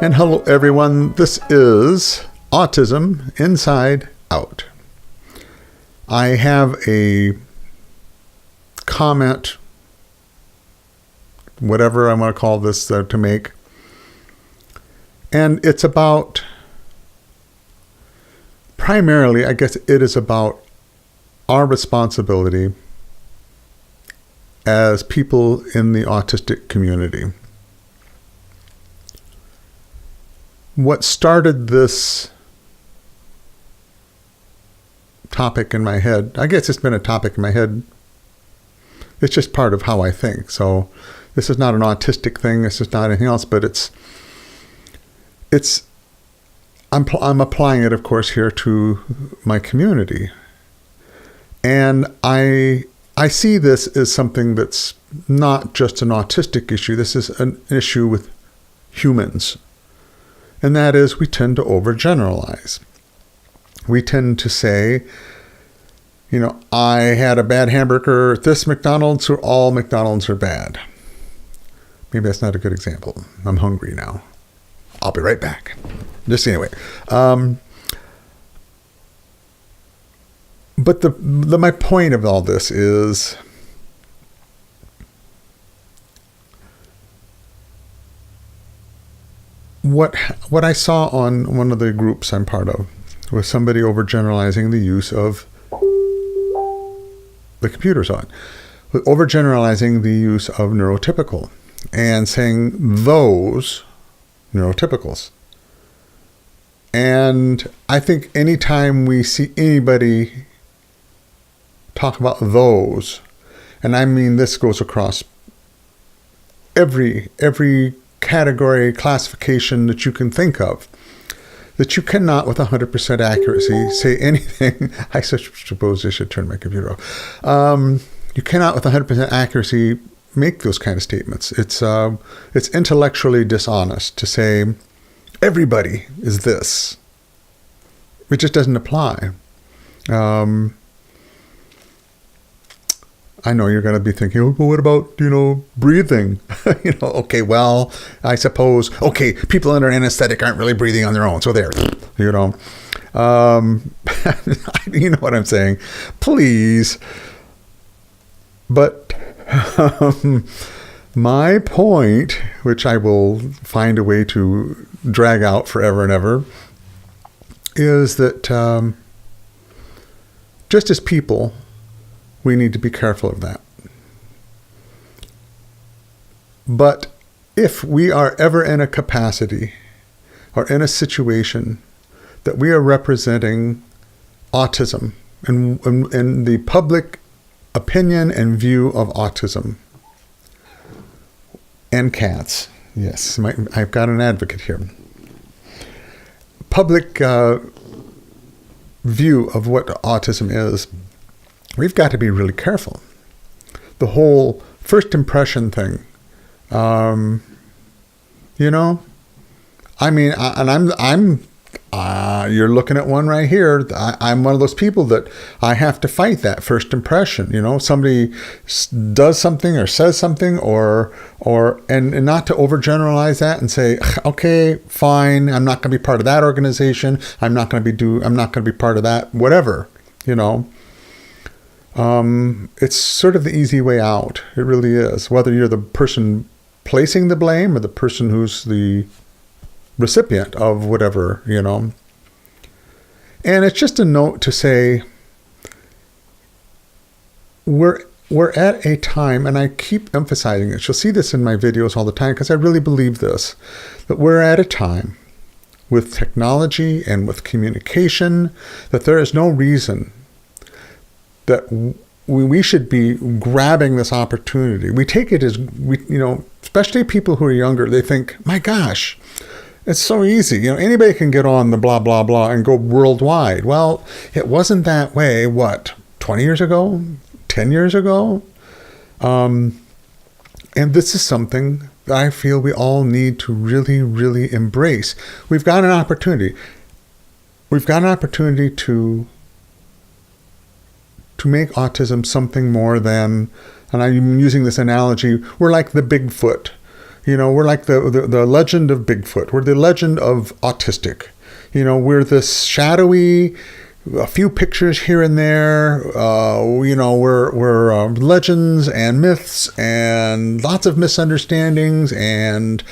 And hello everyone, this is Autism Inside Out. I have a comment, whatever I want to call this, to make. And it's about, primarily, I guess it is about our responsibility as people in the autistic community. What started this topic in my head, I guess it's been a topic in my head, it's just part of how I think. So this is not an autistic thing, this is not anything else, but I'm applying it, of course, here to my community. And I see this as something that's not just an autistic issue. This is an issue with humans. And that is, we tend to overgeneralize. We tend to say, I had a bad hamburger at this McDonald's, so all McDonald's are bad. Maybe that's not a good example. I'm hungry now. I'll be right back. Just anyway. But my point of all this is, what I saw on one of the groups I'm part of was somebody overgeneralizing the use of the computer's on, overgeneralizing the use of neurotypical and saying those neurotypicals. And I think anytime we see anybody talk about those, and I mean this goes across every category, classification that you can think of, that you cannot with 100% accuracy say anything. I suppose I should turn my computer off. You cannot with 100% accuracy make those kind of statements. It's intellectually dishonest to say everybody is this. It just doesn't apply. I know you're going to be thinking, oh, but what about, breathing? Okay, well, I suppose, people under anesthetic aren't really breathing on their own. So there, you know what I'm saying. Please. But my point, which I will find a way to drag out forever and ever, is that just as people, we need to be careful of that. But if we are ever in a capacity or in a situation that we are representing autism and the public opinion and view of autism and cats, yes, I've got an advocate here. Public view of what autism is, we've got to be really careful. The whole first impression thing, I'm you're looking at one right here. I'm one of those people that I have to fight that first impression. Somebody does something or says something and not to overgeneralize that and say, okay, fine, I'm not going to be part of that organization. I'm not going to be part of that, whatever, It's sort of the easy way out. It really is. Whether you're the person placing the blame or the person who's the recipient of whatever, And it's just a note to say, we're at a time, and I keep emphasizing it. You'll see this in my videos all the time because I really believe this, that we're at a time with technology and with communication that there is no reason that we should be grabbing this opportunity. We take it as, especially people who are younger, they think, my gosh, it's so easy. Anybody can get on the blah, blah, blah and go worldwide. Well, it wasn't that way, 20 years ago? 10 years ago? And this is something that I feel we all need to really, really embrace. We've got an opportunity. We've got an opportunity to make autism something more than, and I'm using this analogy, we're like the Bigfoot. We're like the legend of Bigfoot. We're the legend of autistic. We're this shadowy, a few pictures here and there. We're legends and myths and lots of misunderstandings, and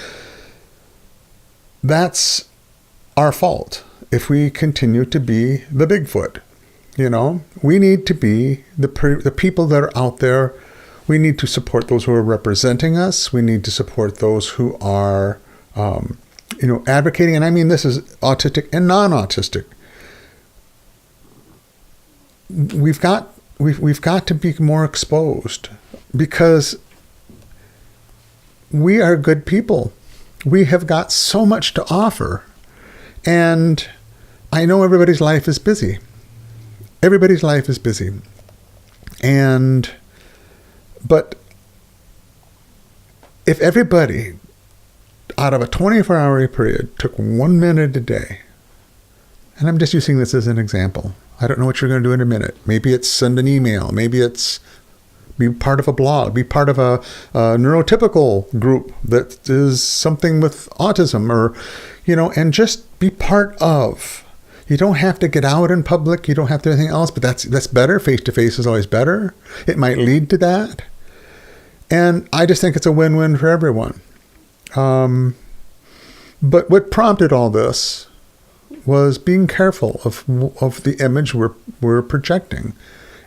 that's our fault if we continue to be the Bigfoot. We need to be the people that are out there. We need to support those who are representing us. We need to support those who are, advocating. And I mean, this is autistic and non-autistic. We've got to be more exposed, because we are good people. We have got so much to offer. And I know everybody's life is busy. Everybody's life is busy. But if everybody out of a 24-hour period took 1 minute a day, and I'm just using this as an example. I don't know what you're going to do in a minute. Maybe it's send an email. Maybe it's be part of a blog, be part of a neurotypical group that is something with autism, or, and just be part of. You don't have to get out in public. You don't have to do anything else, but that's better. Face-to-face is always better. It might lead to that. And I just think it's a win-win for everyone. But what prompted all this was being careful of the image we're projecting,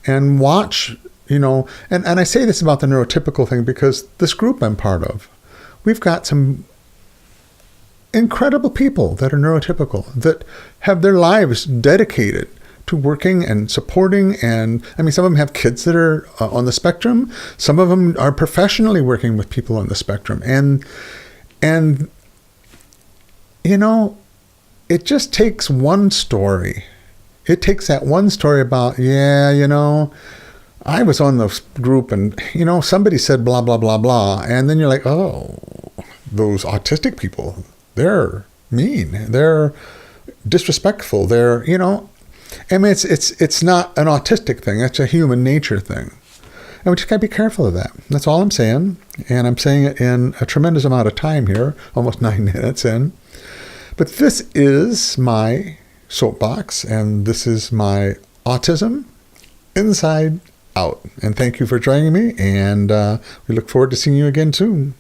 and watch, and I say this about the neurotypical thing because this group I'm part of, we've got some incredible people that are neurotypical, that have their lives dedicated to working and supporting. And I mean, some of them have kids that are on the spectrum. Some of them are professionally working with people on the spectrum. And it just takes one story. It takes that one story about, I was on this group and, somebody said blah, blah, blah, blah. And then you're like, oh, those autistic people, they're mean. They're disrespectful. They're, I mean, it's not an autistic thing. It's a human nature thing. And we just got to be careful of that. That's all I'm saying. And I'm saying it in a tremendous amount of time here, almost 9 minutes in. But this is my soapbox, and this is my Autism Inside Out. And thank you for joining me, and we look forward to seeing you again soon.